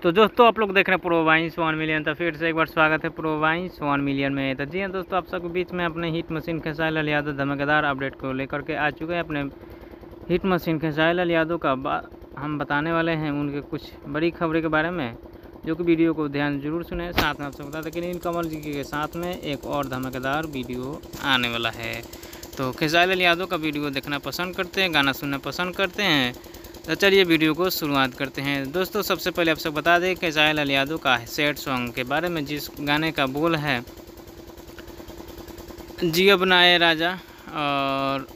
तो दोस्तों आप लोग देख रहे हैं प्रो वाइंस 1 मिलियन। तो फिर से एक बार स्वागत है प्रो वाइंस 1 मिलियन में। तो जी हाँ दोस्तों, आप सबके बीच में अपने हिट मशीन खेसारी लाल यादव धमाकेदार अपडेट को लेकर के आ चुके हैं। अपने हिट मशीन खेसारी लाल यादव का हम बताने वाले हैं उनके कुछ बड़ी खबरों के बारे में, जो कि वीडियो को ध्यान जरूर सुने। साथ में आपसे बता दें कि नील कमल जी के साथ में एक और धमाकेदार वीडियो आने वाला है। तो खेसारी लाल यादव का वीडियो देखना पसंद करते हैं, गाना सुनना पसंद करते हैं, तो चलिए वीडियो को शुरुआत करते हैं। दोस्तों सबसे पहले आप सब बता दें खेसारी लाल यादव का सैड सॉन्ग के बारे में, जिस गाने का बोल है जियब ना ए राजा और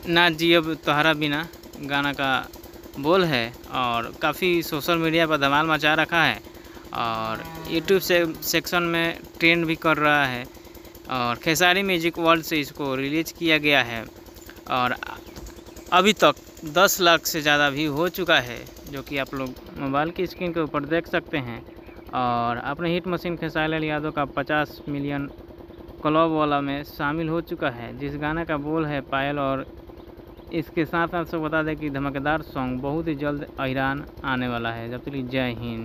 ना जियब तोहरा बिना, गाना का बोल है और काफ़ी सोशल मीडिया पर धमाल मचा रखा है और यूट्यूब से सेक्शन में ट्रेंड भी कर रहा है और खेसारी म्यूजिक वर्ल्ड से इसको रिलीज़ किया गया है और अभी तक 10 लाख से ज़्यादा भी हो चुका है, जो कि आप लोग मोबाइल की स्क्रीन के ऊपर देख सकते हैं। और अपने हिट मशीन खेसारी लाल यादव का 50 मिलियन क्लब वाला में शामिल हो चुका है, जिस गाने का बोल है पायल। और इसके साथ आपसे बता दें कि धमाकेदार सॉन्ग बहुत ही जल्द ईरान आने वाला है। जब तक जय हिंद।